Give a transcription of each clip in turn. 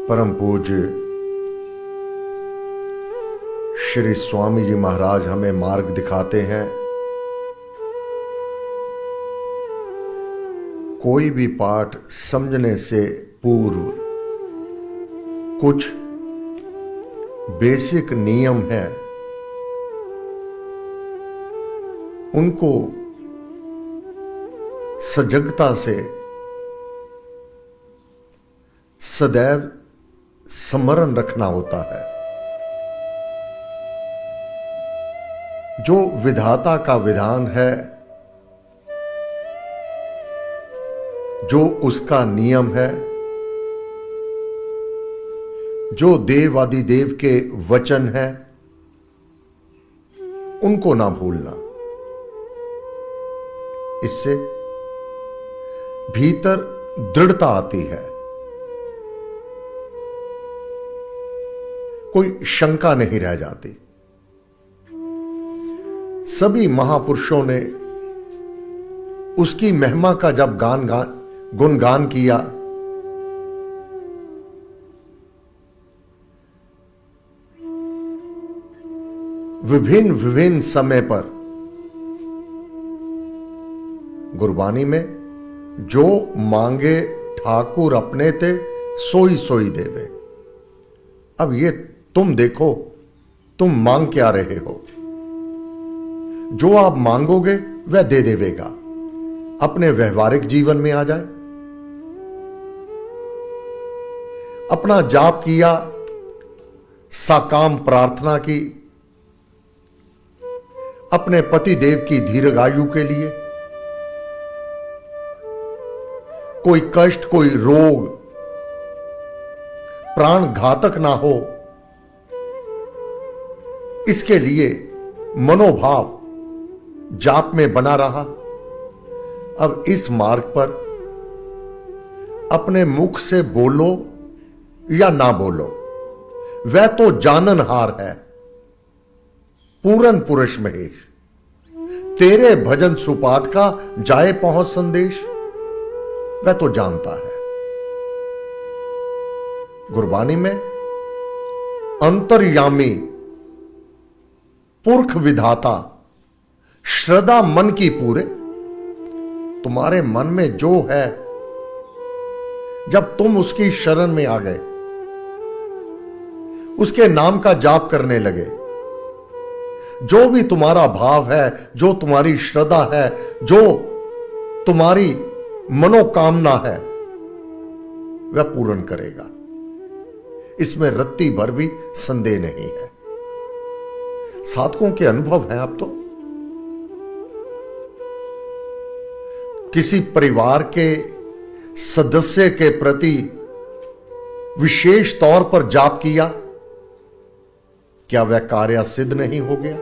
परम पूज्य श्री स्वामी जी महाराज हमें मार्ग दिखाते हैं। कोई भी पाठ समझने से पूर्व कुछ बेसिक नियम हैं, उनको सजगता से सदैव स्मरण रखना होता है। जो विधाता का विधान है, जो उसका नियम है, जो देवादिदेव के वचन है, उनको ना भूलना। इससे भीतर दृढ़ता आती है, कोई शंका नहीं रह जाती। सभी महापुरुषों ने उसकी महिमा का जब गुणगान किया, विभिन्न विभिन्न समय पर गुरबानी में जो मांगे ठाकुर अपने ते सोई सोई देवे। अब ये तुम देखो, तुम मांग क्या रहे हो। जो आप मांगोगे वह दे देवेगा। अपने व्यवहारिक जीवन में आ जाए। अपना जाप किया, साकाम प्रार्थना की, अपने पति देव की दीर्घायु के लिए, कोई कष्ट, कोई रोग प्राण घातक ना हो, इसके लिए मनोभाव जाप में बना रहा। अब इस मार्ग पर अपने मुख से बोलो या ना बोलो, वह तो जाननहार है। पूरन पुरुष महेश, तेरे भजन सुपाठ का जाए पहुंच संदेश, वह तो जानता है। गुरबानी में अंतर्यामी पुरख विधाता श्रद्धा मन की पूरे। तुम्हारे मन में जो है, जब तुम उसकी शरण में आ गए, उसके नाम का जाप करने लगे, जो भी तुम्हारा भाव है, जो तुम्हारी श्रद्धा है, जो तुम्हारी मनोकामना है, वह पूर्ण करेगा। इसमें रत्ती भर भी संदेह नहीं है। साधकों के अनुभव हैं। अब तो किसी परिवार के सदस्य के प्रति विशेष तौर पर जाप किया, क्या वह कार्य सिद्ध नहीं हो गया?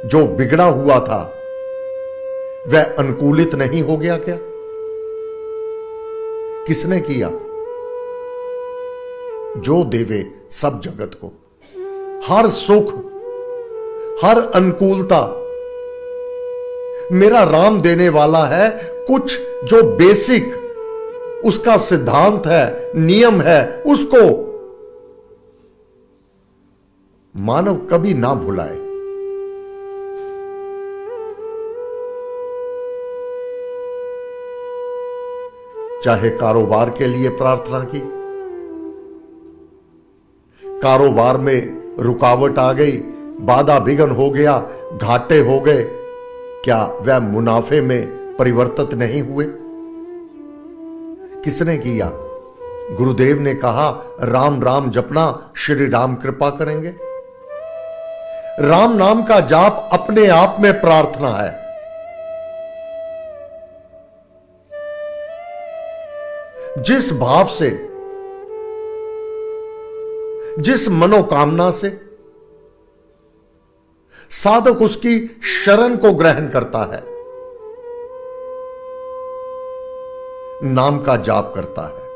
जो बिगड़ा हुआ था वह अनुकूलित नहीं हो गया क्या? किसने किया? जो देवे सब जगत को, हर सुख, हर अनुकूलता मेरा राम देने वाला है। कुछ जो बेसिक उसका सिद्धांत है, नियम है, उसको मानव कभी ना भुलाए। चाहे कारोबार के लिए प्रार्थना की, कारोबार में रुकावट आ गई, बाधा विघ्न हो गया, घाटे हो गए, क्या वह मुनाफे में परिवर्तित नहीं हुए? किसने किया? गुरुदेव ने कहा, राम राम जपना, श्री राम कृपा करेंगे। राम नाम का जाप अपने आप में प्रार्थना है। जिस भाव से, जिस मनोकामना से साधक उसकी शरण को ग्रहण करता है, नाम का जाप करता है,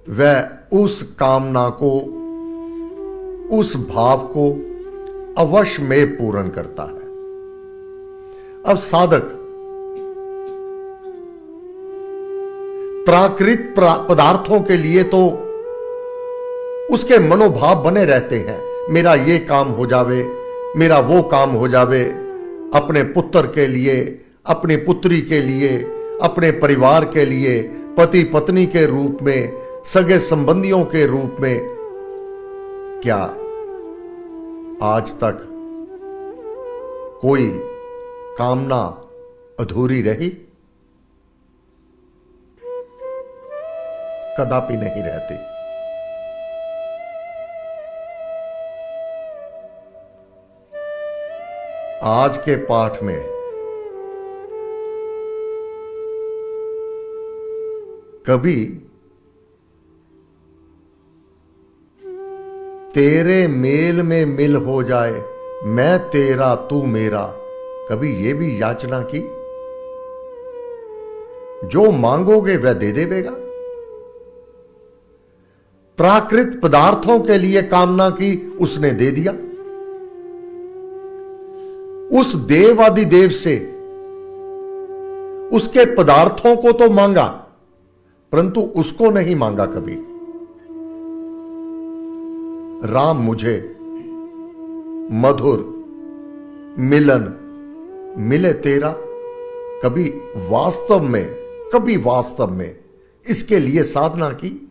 वह उस कामना को, उस भाव को अवश्य में पूर्ण करता है। अब साधक प्राकृत पदार्थों के लिए तो उसके मनोभाव बने रहते हैं, मेरा ये काम हो जावे, मेरा वो काम हो जावे, अपने पुत्र के लिए, अपनी पुत्री के लिए, अपने परिवार के लिए, पति पत्नी के रूप में, सगे संबंधियों के रूप में। क्या आज तक कोई कामना अधूरी रही? कदापि नहीं रहती। आज के पाठ में कभी तेरे मेल में मिल हो जाए, मैं तेरा तू मेरा, कभी यह भी याचना की, जो मांगोगे वह दे देगा। प्राकृत पदार्थों के लिए कामना की, उसने दे दिया। उस देवादि देव से उसके पदार्थों को तो मांगा, परंतु उसको नहीं मांगा कभी। राम मुझे मधुर मिलन मिले तेरा, कभी वास्तव में इसके लिए साधना की,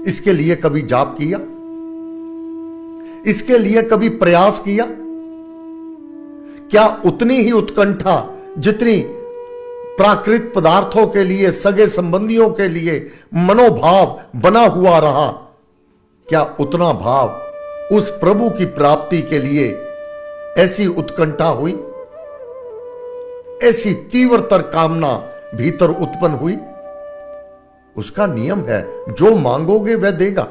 इसके लिए कभी जाप किया, इसके लिए कभी प्रयास किया? क्या उतनी ही उत्कंठा जितनी प्राकृत पदार्थों के लिए, सगे संबंधियों के लिए मनोभाव बना हुआ रहा, क्या उतना भाव उस प्रभु की प्राप्ति के लिए ऐसी उत्कंठा हुई, ऐसी तीव्रतर कामना भीतर उत्पन्न हुई? उसका नियम है, जो मांगोगे वह देगा।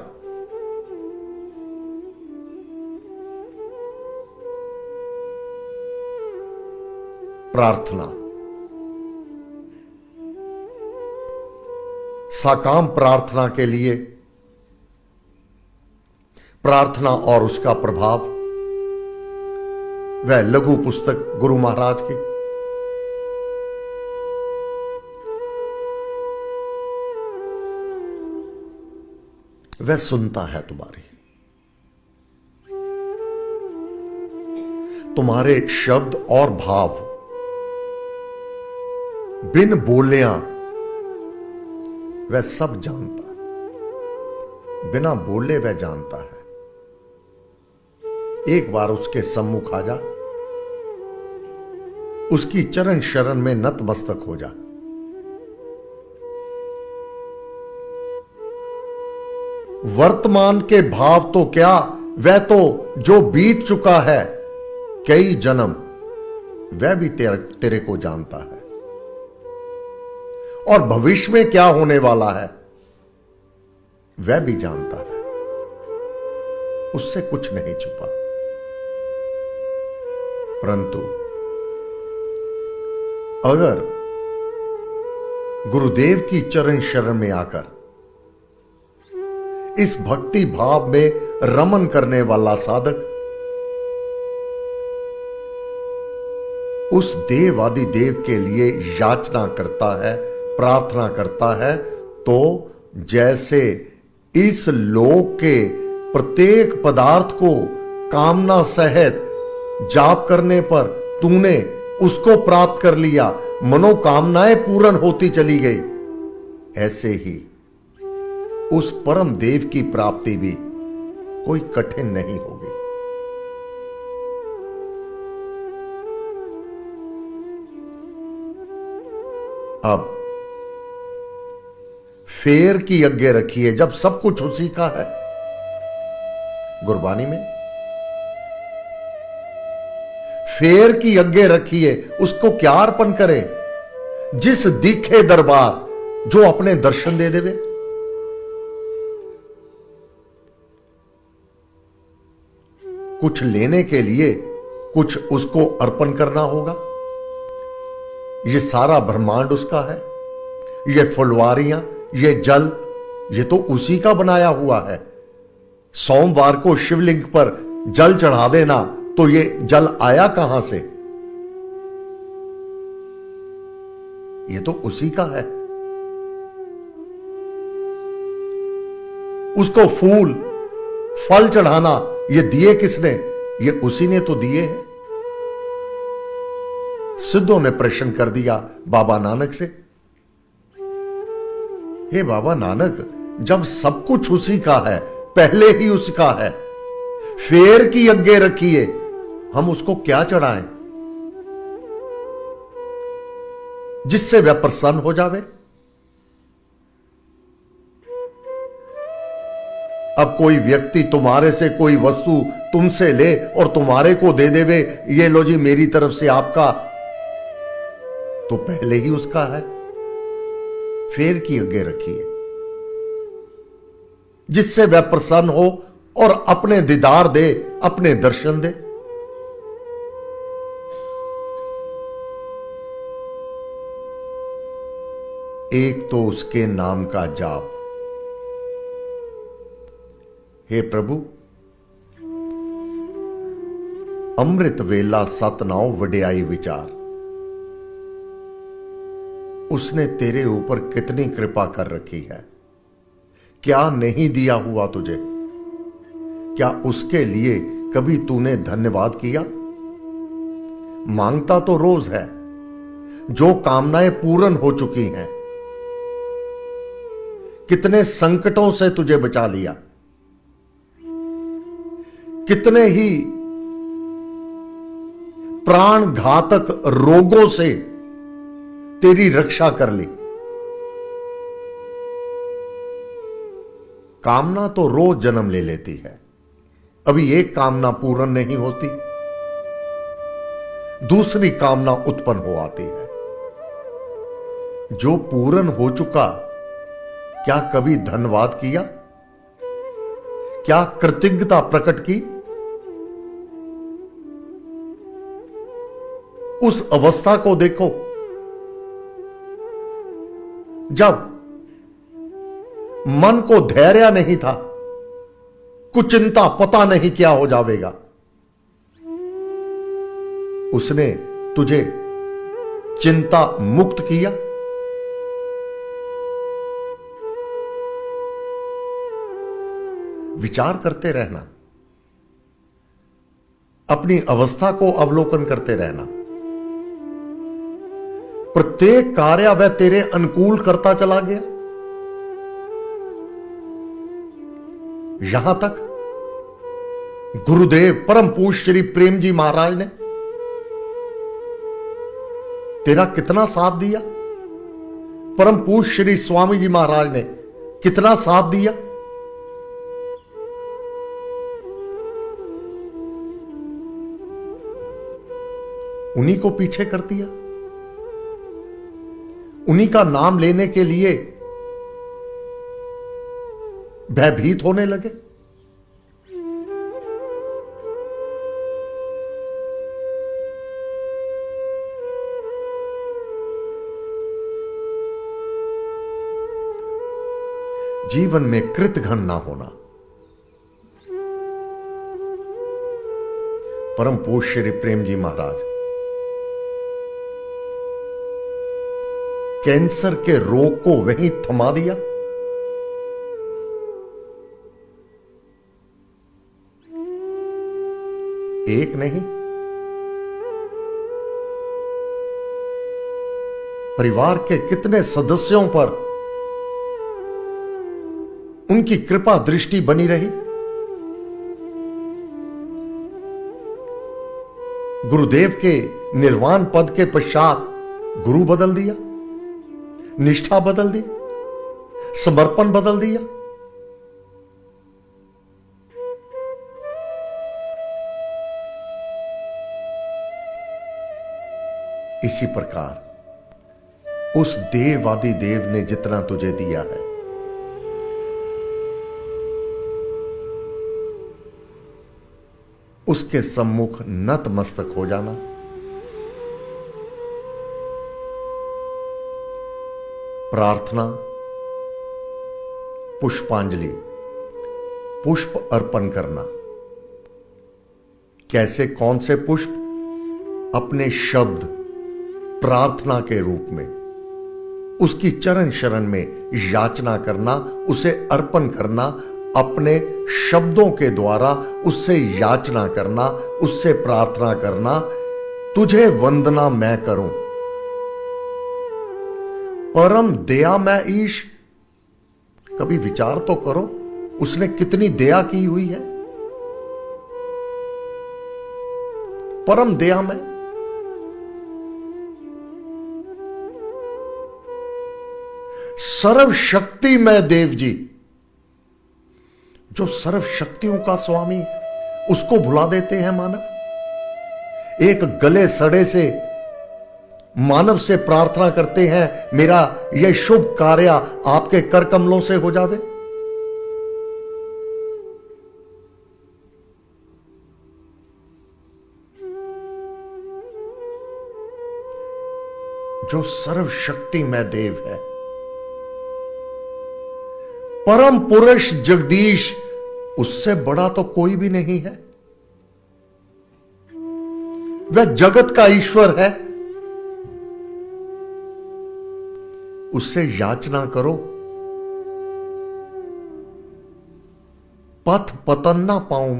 प्रार्थना, साकाम प्रार्थना के लिए, प्रार्थना और उसका प्रभाव, वह लघु पुस्तक गुरु महाराज की। वह सुनता है तुम्हारे शब्द और भाव, बिन बोलिया वह सब जानता, बिना बोले वह जानता है। एक बार उसके सम्मुख आ जा, उसकी चरण शरण में नतमस्तक हो जा। वर्तमान के भाव तो क्या, वह तो जो बीत चुका है कई जन्म, वह भी तेरे को जानता है। और भविष्य में क्या होने वाला है वह भी जानता है। उससे कुछ नहीं छुपा। परंतु अगर गुरुदेव की चरण शरण में आकर इस भक्ति भाव में रमन करने वाला साधक उस देव आदि देव के लिए याचना करता है, प्रार्थना करता है, तो जैसे इस लोक के प्रत्येक पदार्थ को कामना सहित जाप करने पर तूने उसको प्राप्त कर लिया, मनोकामनाएं पूर्ण होती चली गई, ऐसे ही उस परम देव की प्राप्ति भी कोई कठिन नहीं होगी। अब फेर की आज्ञा रखिए, जब सब कुछ उसी का है। गुरबानी में फेर की आज्ञा रखिए, उसको क्या अर्पण करें? जिस दिखे दरबार जो अपने दर्शन दे देवे। कुछ लेने के लिए कुछ उसको अर्पण करना होगा। ये सारा ब्रह्मांड उसका है, ये फुलवारियां, ये जल, ये तो उसी का बनाया हुआ है। सोमवार को शिवलिंग पर जल चढ़ा देना तो ये जल आया कहां से? ये तो उसी का है। उसको फूल फल चढ़ाना, ये दिए किसने? ये उसी ने तो दिए हैं। सिद्धों ने प्रश्न कर दिया बाबा नानक से, हे बाबा नानक, जब सब कुछ उसी का है, पहले ही उसका है, फेर की यज्ञ रखिए, हम उसको क्या चढ़ाएं जिससे वह प्रसन्न हो जावे? अब कोई व्यक्ति तुम्हारे से कोई वस्तु तुमसे ले और तुम्हारे को दे देवे, ये लो जी मेरी तरफ से आपका, तो पहले ही उसका है। फेर की यज्ञ रखिए जिससे वह प्रसन्न हो और अपने दीदार दे, अपने दर्शन दे। एक तो उसके नाम का जाप। हे प्रभु, अमृत वेला सतनाओ वड्याई विचार, उसने तेरे ऊपर कितनी कृपा कर रखी है, क्या नहीं दिया हुआ तुझे? क्या उसके लिए कभी तूने धन्यवाद किया? मांगता तो रोज है, जो कामनाएं पूर्ण हो चुकी हैं, कितने संकटों से तुझे बचा लिया, कितने ही प्राण घातक रोगों से तेरी रक्षा कर ली। कामना तो रोज जन्म ले लेती है, अभी एक कामना पूर्ण नहीं होती, दूसरी कामना उत्पन्न हो आती है। जो पूर्ण हो चुका, क्या कभी धन्यवाद किया? क्या कृतज्ञता प्रकट की? उस अवस्था को देखो जब मन को धैर्य नहीं था, कुचिंता पता नहीं क्या हो जाएगा, उसने तुझे चिंता मुक्त किया। विचार करते रहना, अपनी अवस्था को अवलोकन करते रहना। प्रत्येक कार्य वह तेरे अनुकूल करता चला गया, यहां तक गुरुदेव परम पूज्य श्री प्रेम जी महाराज ने तेरा कितना साथ दिया, परम पूज्य श्री स्वामी जी महाराज ने कितना साथ दिया। उन्हीं को पीछे कर दिया, उन्हीं का नाम लेने के लिए भयभीत होने लगे। जीवन में कृतघ्न ना होना। परम पूज्य श्री प्रेम जी महाराज कैंसर के रोग को वहीं थमा दिया। एक नहीं, परिवार के कितने सदस्यों पर उनकी कृपा दृष्टि बनी रही। गुरुदेव के निर्वाण पद के पश्चात गुरु बदल दिया, निष्ठा बदल दी, समर्पण बदल दिया। इसी प्रकार उस देवादि देव ने जितना तुझे दिया है, उसके सम्मुख नतमस्तक हो जाना। प्रार्थना, पुष्पांजलि, पुष्प अर्पण करना। कैसे, कौन से पुष्प? अपने शब्द प्रार्थना के रूप में उसकी चरण शरण में याचना करना, उसे अर्पण करना, अपने शब्दों के द्वारा उससे याचना करना, उससे प्रार्थना करना, तुझे वंदना मैं करूं। परम दया मैं ईश। कभी विचार तो करो, उसने कितनी दया की हुई है। परम दया में सर्वशक्ति में देव जी, जो सर्व शक्तियों का स्वामी है, उसको भुला देते हैं मानव। एक गले सड़े से मानव से प्रार्थना करते हैं, मेरा यह शुभ कार्य आपके कर कमलों से हो जावे। जो सर्वशक्ति में देव है, परम पुरुष जगदीश, उससे बड़ा तो कोई भी नहीं है। वह जगत का ईश्वर है। उससे याचना करो, पथ पतन ना पाऊं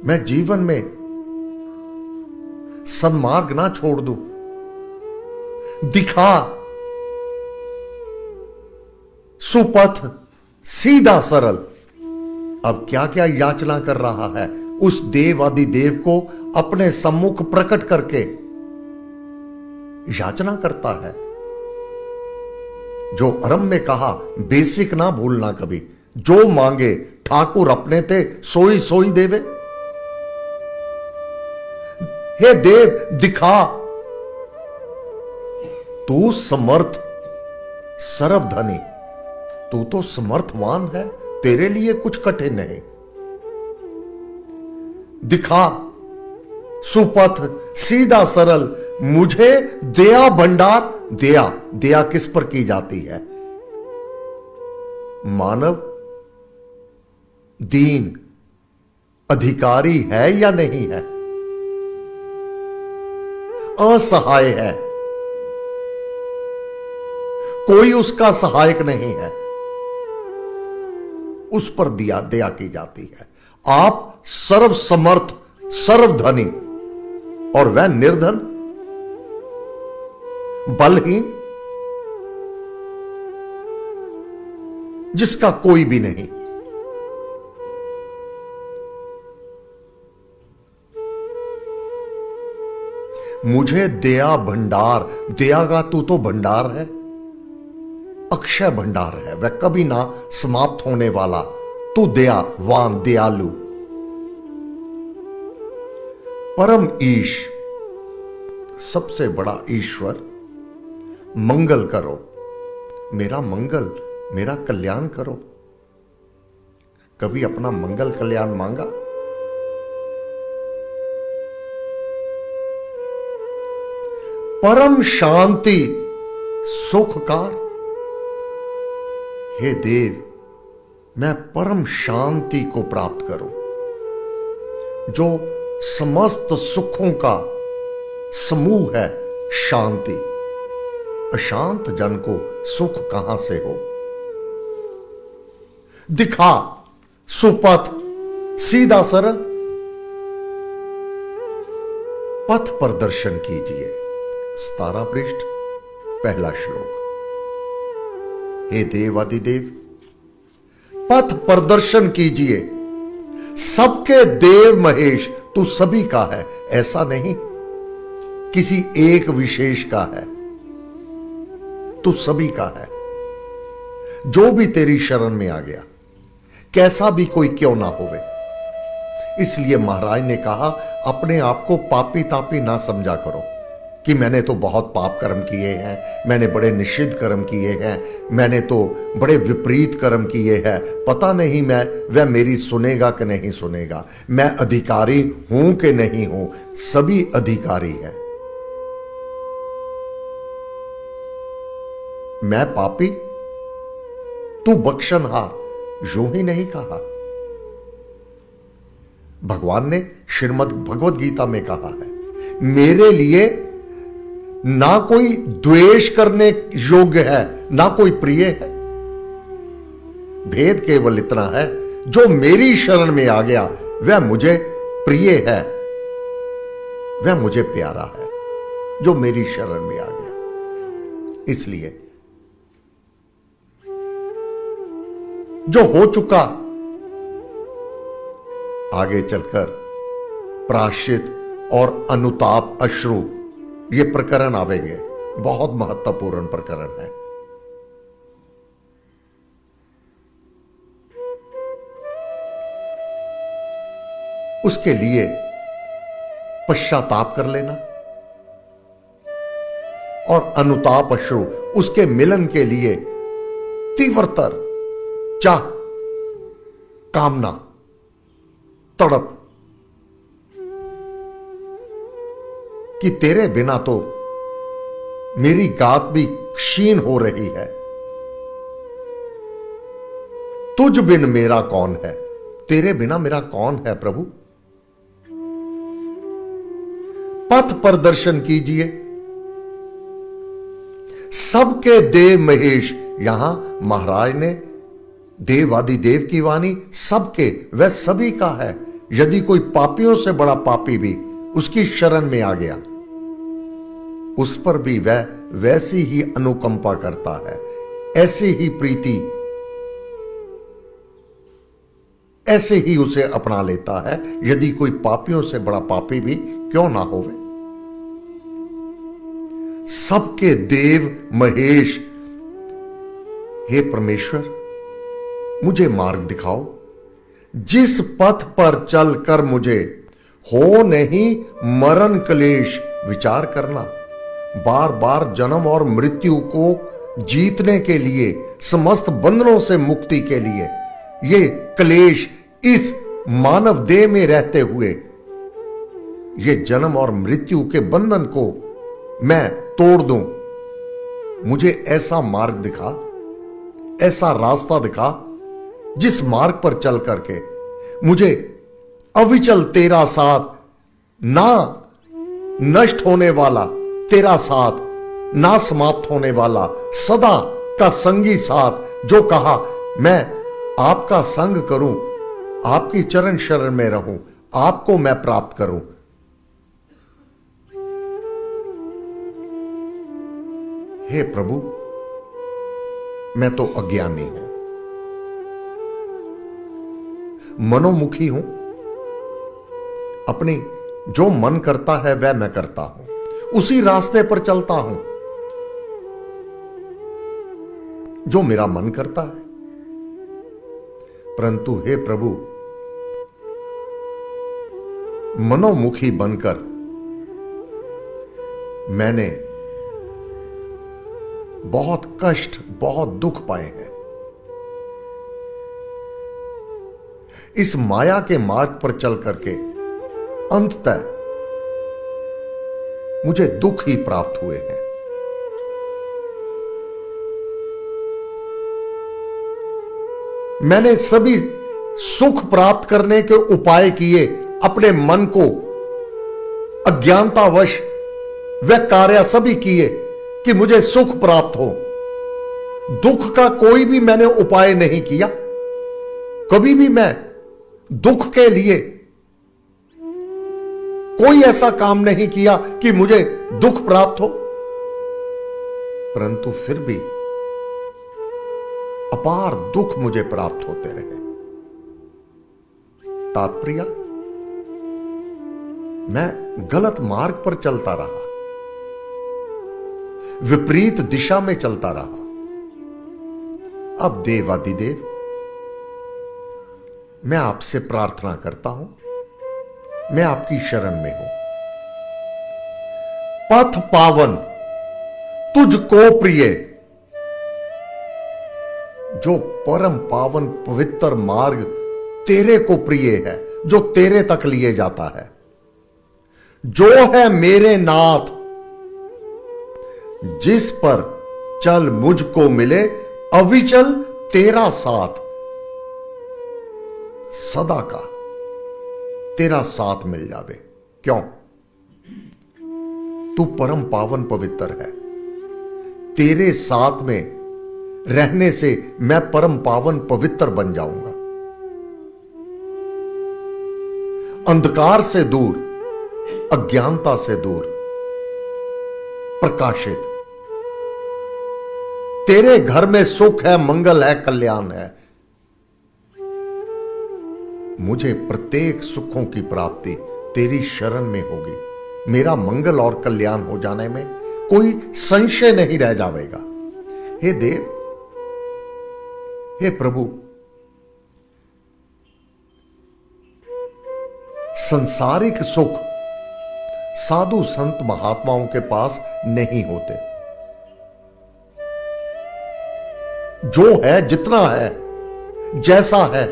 मैं जीवन में सन्मार्ग ना छोड़ दूं। दिखा सुपथ सीधा सरल। अब क्या क्या याचना कर रहा है, उस देव आदि देव को अपने सम्मुख प्रकट करके याचना करता है। जो अरम में कहा, बेसिक ना भूलना कभी। जो मांगे ठाकुर अपने ते सोई सोई देवे। हे देव दिखा, तू समर्थ सर्वधनी, तू तो समर्थवान है, तेरे लिए कुछ कठिन नहीं। दिखा सुपथ सीधा सरल, मुझे दया भंडार। दया दया किस पर की जाती है? मानव दीन अधिकारी है या नहीं है? असहाय है, कोई उसका सहायक नहीं है, उस पर दया दया की जाती है। आप सर्व समर्थ सर्वधनी और वह निर्धन बलहीन, जिसका कोई भी नहीं। मुझे दया भंडार, दया का तू तो भंडार है, अक्षय भंडार है, वह कभी ना समाप्त होने वाला। तू दयावान दयालु परम ईश, सबसे बड़ा ईश्वर। मंगल करो, मेरा मंगल मेरा कल्याण करो। कभी अपना मंगल कल्याण मांगा? परम शांति सुखकार। हे देव, मैं परम शांति को प्राप्त करूं, जो समस्त सुखों का समूह है। शांति, अशांत जन को सुख कहां से हो? दिखा सुपथ सीधा सरल, पथ प्रदर्शन कीजिए। 17 पृष्ठ पहला श्लोक। हे देवादिदेव, पथ प्रदर्शन कीजिए। सबके देव महेश, तू सभी का है, ऐसा नहीं किसी एक विशेष का है, तू सभी का है। जो भी तेरी शरण में आ गया, कैसा भी कोई क्यों ना होवे। इसलिए महाराज ने कहा, अपने आप को पापी तापी ना समझा करो कि मैंने तो बहुत पाप कर्म किए हैं, मैंने बड़े निषिद्ध कर्म किए हैं, मैंने तो बड़े विपरीत कर्म किए हैं, पता नहीं मैं वह मेरी सुनेगा कि नहीं सुनेगा, मैं अधिकारी हूं कि नहीं हूं। सभी अधिकारी हैं। मैं पापी, तू बख्शनहार, यूं ही नहीं कहा। भगवान ने श्रीमद् भगवद गीता में कहा है, मेरे लिए ना कोई द्वेष करने योग्य है, ना कोई प्रिय है। भेद केवल इतना है, जो मेरी शरण में आ गया वह मुझे प्रिय है, वह मुझे प्यारा है, जो मेरी शरण में आ गया। इसलिए जो हो चुका, आगे चलकर प्रायश्चित और अनुताप अश्रु ये प्रकरण आवेंगे, बहुत महत्वपूर्ण प्रकरण है। उसके लिए पश्चाताप कर लेना और अनुताप अश्रु उसके मिलन के लिए तीव्रतर चाह, कामना, तड़प कि तेरे बिना तो मेरी गात भी क्षीण हो रही है, तुझ बिन मेरा कौन है, तेरे बिना मेरा कौन है प्रभु। पथ प्रदर्शन कीजिए, सबके देव महेश, यहां महाराज ने देवादिदेव की वाणी सबके, वह सभी का है। यदि कोई पापियों से बड़ा पापी भी उसकी शरण में आ गया, उस पर भी वह वैसी ही अनुकंपा करता है, ऐसी ही प्रीति, ऐसे ही उसे अपना लेता है, यदि कोई पापियों से बड़ा पापी भी क्यों ना होवे। सबके देव महेश, हे परमेश्वर मुझे मार्ग दिखाओ, जिस पथ पर चलकर मुझे हो नहीं मरण क्लेश। विचार करना, बार बार जन्म और मृत्यु को जीतने के लिए, समस्त बंधनों से मुक्ति के लिए, ये क्लेश इस मानव देह में रहते हुए, ये जन्म और मृत्यु के बंधन को मैं तोड़ दूं। मुझे ऐसा मार्ग दिखा, ऐसा रास्ता दिखा, जिस मार्ग पर चल करके मुझे अविचल तेरा साथ, ना नष्ट होने वाला तेरा साथ, ना समाप्त होने वाला सदा का संगी साथ, जो कहा मैं आपका संग करूं, आपकी चरण शरण में रहूं, आपको मैं प्राप्त करूं। हे प्रभु, मैं तो अज्ञानी हूं, मनोमुखी हूं, अपनी जो मन करता है वह मैं करता हूं, उसी रास्ते पर चलता हूं जो मेरा मन करता है। परंतु हे प्रभु, मनोमुखी बनकर मैंने बहुत कष्ट, बहुत दुख पाए हैं। इस माया के मार्ग पर चल करके अंततः मुझे दुख ही प्राप्त हुए हैं। मैंने सभी सुख प्राप्त करने के उपाय किए, अपने मन को अज्ञानतावश वह कार्य सभी किए कि मुझे सुख प्राप्त हो। दुख का कोई भी मैंने उपाय नहीं किया, कभी भी मैं दुख के लिए कोई ऐसा काम नहीं किया कि मुझे दुख प्राप्त हो। परंतु फिर भी अपार दुख मुझे प्राप्त होते रहे। तात्पर्य, मैं गलत मार्ग पर चलता रहा, विपरीत दिशा में चलता रहा। अब देवादिदेव, मैं आपसे प्रार्थना करता हूं, मैं आपकी शरण में हूं। पथ पावन, तुझको प्रिय, जो परम पावन पवित्र मार्ग तेरे को प्रिय है, जो तेरे तक लिए जाता है, जो है मेरे नाथ, जिस पर चल मुझको मिले अविचल तेरा साथ, सदा का तेरा साथ मिल जावे। क्यों? तू परम पावन पवित्र है। तेरे साथ में रहने से मैं परम पावन पवित्र बन जाऊंगा। अंधकार से दूर, अज्ञानता से दूर, प्रकाशित। तेरे घर में सुख है, मंगल है, कल्याण है। मुझे प्रत्येक सुखों की प्राप्ति तेरी शरण में होगी। मेरा मंगल और कल्याण हो जाने में कोई संशय नहीं रह जाएगा। हे देव, हे प्रभु, संसारिक सुख साधु संत महात्माओं के पास नहीं होते। जो है, जितना है, जैसा है,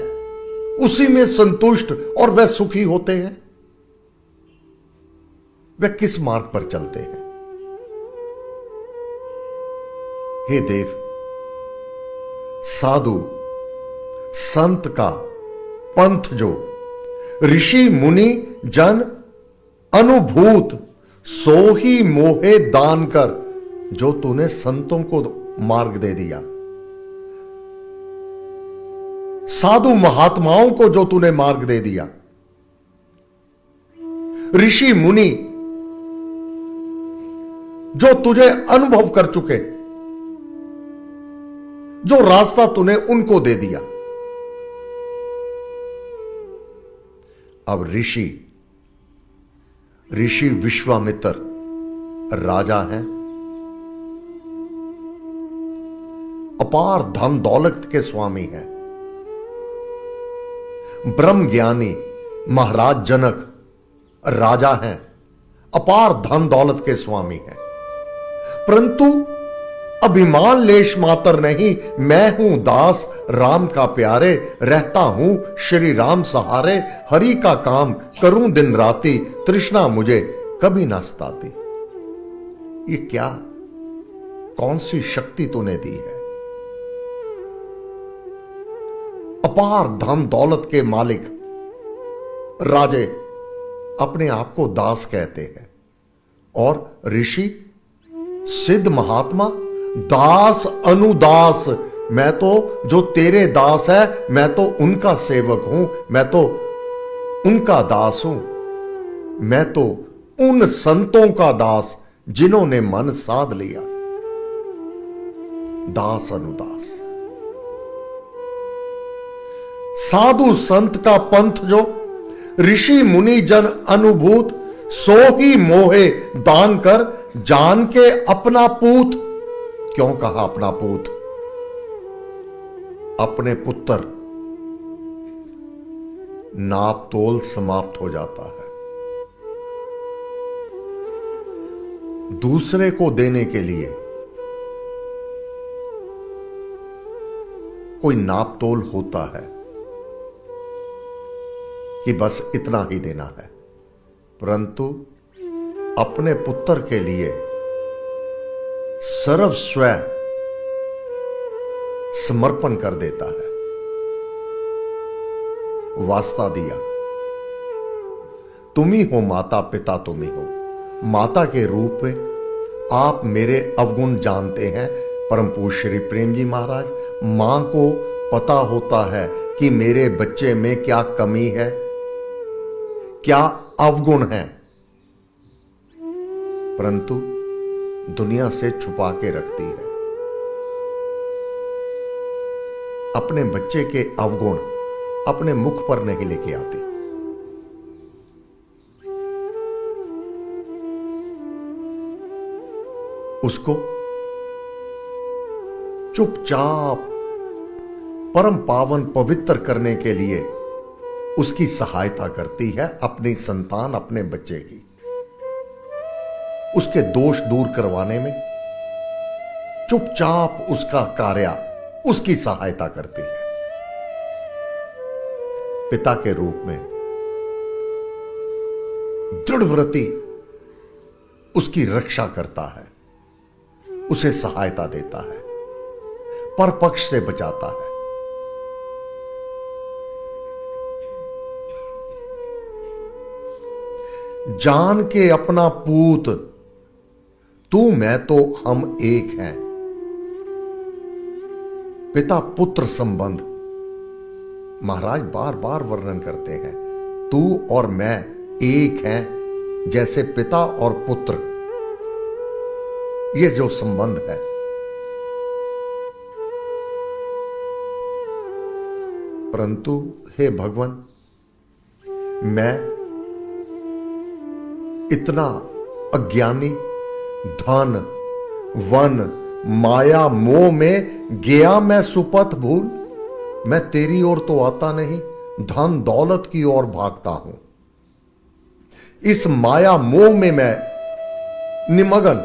उसी में संतुष्ट और वह सुखी होते हैं। वह किस मार्ग पर चलते हैं? हे देव, साधु संत का पंथ जो ऋषि मुनि जन अनुभूत, सो ही मोहे दान कर, जो तूने संतों को मार्ग दे दिया, साधु महात्माओं को जो तूने मार्ग दे दिया, ऋषि मुनि जो तुझे अनुभव कर चुके, जो रास्ता तूने उनको दे दिया। अब ऋषि विश्वामित्र राजा हैं, अपार धन दौलत के स्वामी हैं। ब्रह्म ज्ञानी महाराज जनक राजा हैं, अपार धन दौलत के स्वामी हैं। परंतु अभिमान लेश मात्र नहीं, मैं हूं दास राम का प्यारे, रहता हूं श्री राम सहारे, हरि का काम करूं दिन राति, तृष्णा मुझे कभी ना सताती। ये क्या, कौन सी शक्ति तूने दी है? अपार धन दौलत के मालिक राजे अपने आप को दास कहते हैं, और ऋषि सिद्ध महात्मा दास अनुदास। मैं तो जो तेरे दास है, मैं तो उनका सेवक हूं, मैं तो उनका दास हूं, मैं तो उन संतों का दास जिन्होंने मन साध लिया। दास अनुदास। साधु संत का पंथ जो ऋषि मुनि जन अनुभूत, सो ही मोहे दान कर, जान के अपना पूत। क्यों कहा अपना पूत? अपने पुत्र नाप तोल समाप्त हो जाता है। दूसरे को देने के लिए कोई नाप तोल होता है कि बस इतना ही देना है, परंतु अपने पुत्र के लिए सर्वस्व समर्पण कर देता है। वास्ता दिया, तुम ही हो माता पिता, तुम ही हो। माता के रूप में आप मेरे अवगुण जानते हैं। परम पूज्य श्री प्रेम जी महाराज, मां को पता होता है कि मेरे बच्चे में क्या कमी है, क्या अवगुण है, परंतु दुनिया से छुपा के रखती है। अपने बच्चे के अवगुण अपने मुख पर नहीं लेके आती। उसको चुपचाप परम पावन पवित्र करने के लिए उसकी सहायता करती है अपनी संतान, अपने बच्चे की। उसके दोष दूर करवाने में चुपचाप उसका कार्य, उसकी सहायता करती है। पिता के रूप में दृढ़व्रती उसकी रक्षा करता है, उसे सहायता देता है, परपक्ष से बचाता है। जान के अपना पूत तू मैं तो हम एक हैं। पिता पुत्र संबंध महाराज बार बार वर्णन करते हैं। तू और मैं एक हैं, जैसे पिता और पुत्र, ये जो संबंध है। परंतु हे भगवान, मैं इतना अज्ञानी, धन वन माया मोह में गया मैं सुपथ भूल। मैं तेरी ओर तो आता नहीं, धन दौलत की ओर भागता हूं। इस माया मोह में मैं निमग्न,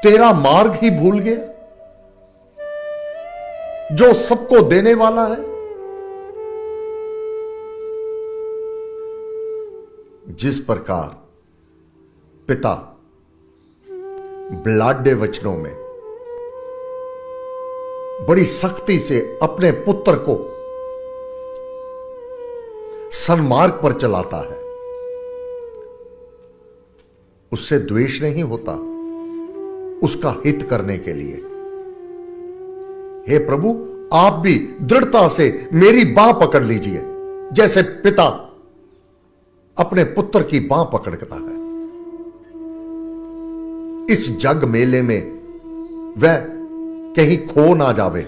तेरा मार्ग ही भूल गया जो सबको देने वाला है। जिस प्रकार पिता ब्लाड्य वचनों में बड़ी सख्ती से अपने पुत्र को सन्मार्ग पर चलाता है, उससे द्वेष नहीं होता, उसका हित करने के लिए। हे प्रभु, आप भी दृढ़ता से मेरी बांह पकड़ लीजिए, जैसे पिता अपने पुत्र की बांह पकड़ता है। इस जग मेले में वह कहीं खो ना जावे।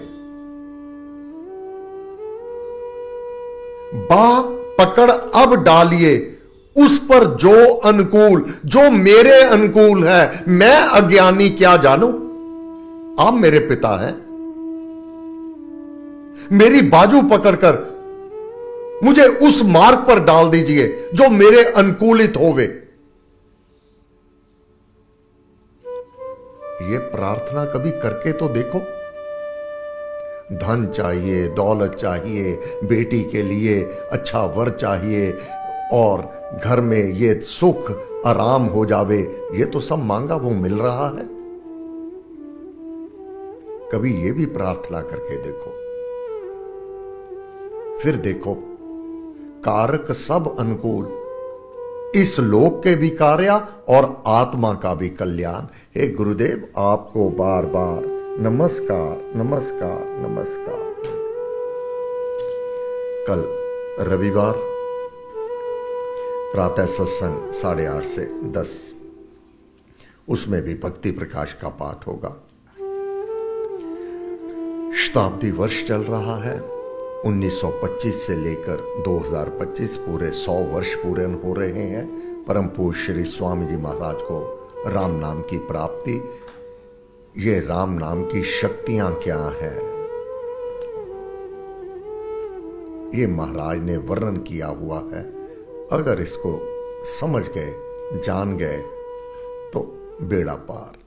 बांह पकड़ अब डालिए उस पर जो अनुकूल, जो मेरे अनुकूल है। मैं अज्ञानी क्या जानूं, आप मेरे पिता हैं। मेरी बाजू पकड़कर मुझे उस मार्ग पर डाल दीजिए जो मेरे अनुकूलित होवे। ये प्रार्थना कभी करके तो देखो। धन चाहिए, दौलत चाहिए, बेटी के लिए अच्छा वर चाहिए, और घर में ये सुख आराम हो जावे, ये तो सब मांगा वो मिल रहा है। कभी ये भी प्रार्थना करके देखो। फिर देखो, कारक सब अनुकूल, इस लोक के भी कार्य और आत्मा का भी कल्याण। हे गुरुदेव, आपको बार बार नमस्कार नमस्कार नमस्कार। कल रविवार प्रातः सत्संग 8:30 से 10, उसमें भी भक्ति प्रकाश का पाठ होगा। शताब्दी वर्ष चल रहा है। 1925 से लेकर 2025 पूरे 100 वर्ष पूरे हो रहे हैं। परम पूज्य श्री स्वामी जी महाराज को राम नाम की प्राप्ति। ये राम नाम की शक्तियां क्या हैं, ये महाराज ने वर्णन किया हुआ है। अगर इसको समझ गए, जान गए, तो बेड़ा पार।